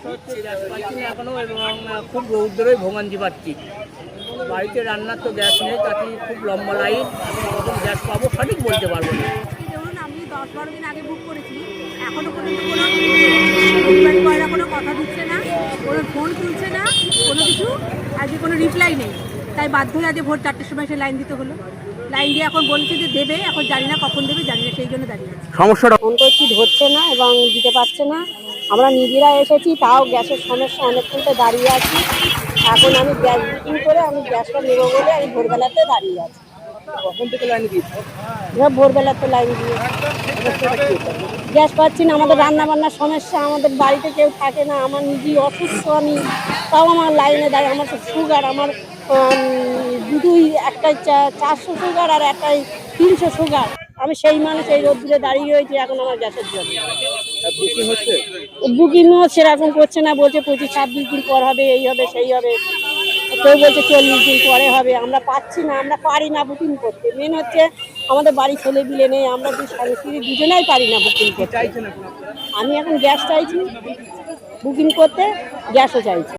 সমস্যা হচ্ছে গ্যাস পাচ্ছি না এখনো, এবং খুব রৌদ্রেই ভোগান্তি পাচ্ছি। বাড়িতে রান্নার তো গ্যাস নেই, তাতে খুব লম্বা লাইন, কখন গ্যাস পাবো সঠিক বলতে পারবো না। ধরুন আমি 10-12 দিন আগে বুক করেছি, এখনো পর্যন্ত কোনো ডেলিভারি বয়রা কোনো কথা দিচ্ছে না, কোনো ফোন তুলছে না, কোনো কিছু আজকে কোনো রিপ্লাই নেই। তাই বাধ্য হয়ে আজ ভোর 4টের সময় এসে লাইন দিতে হলো। লাইন দিয়ে এখন বলছে যে দেবে, এখন জানি না কখন দেবে, জানি না, সেই জন্য দাঁড়িয়ে আছে। সমস্যাটা ফোন করছি ধরছে না এবং দিতে পারছে না। আমরা নিজেরা এসেছি, তাও গ্যাসের সমস্যা, অনেকক্ষণ তো দাঁড়িয়ে আছি। এখন আমি গ্যাস বুকিং করে আমি গ্যাসটা নেবো বলে আমি ভোরবেলাতে দাঁড়িয়ে আছি। কখন থেকে লাইন দিচ্ছে? এবার ভোরবেলাতে লাইন দিয়ে গ্যাস পাচ্ছি না। আমাদের রান্না বান্নার সমস্যা, আমাদের বাড়িতে কেউ থাকে না, আমার নিজেই অসুস্থ আমি, তাও আমার লাইনে দাঁড়িয়ে। আমার তো সুগার, আমার দুটোই, একটাই 400 সুগার আর একটাই 300 সুগার। আমি সেই মানুষ এই রোদ্দুরে দাঁড়িয়ে রয়েছি এখন আমার গ্যাসের জন্য। বুকিংও সেরকম করছে না, বলছে 25-26 দিন পর হবে, এই হবে সেই হবে, কেউ বলছে 40 দিন পরে হবে। আমরা পাচ্ছি না, আমরা পারি না বুকিং করতে। মেন হচ্ছে আমাদের বাড়ি ছেলে বিলে নেই, আমরা স্বামী স্ত্রী দুজনেই পারি না বুকিং করতে। আমি এখন গ্যাস চাইছি বুকিং করতে, গ্যাসও চাইছি।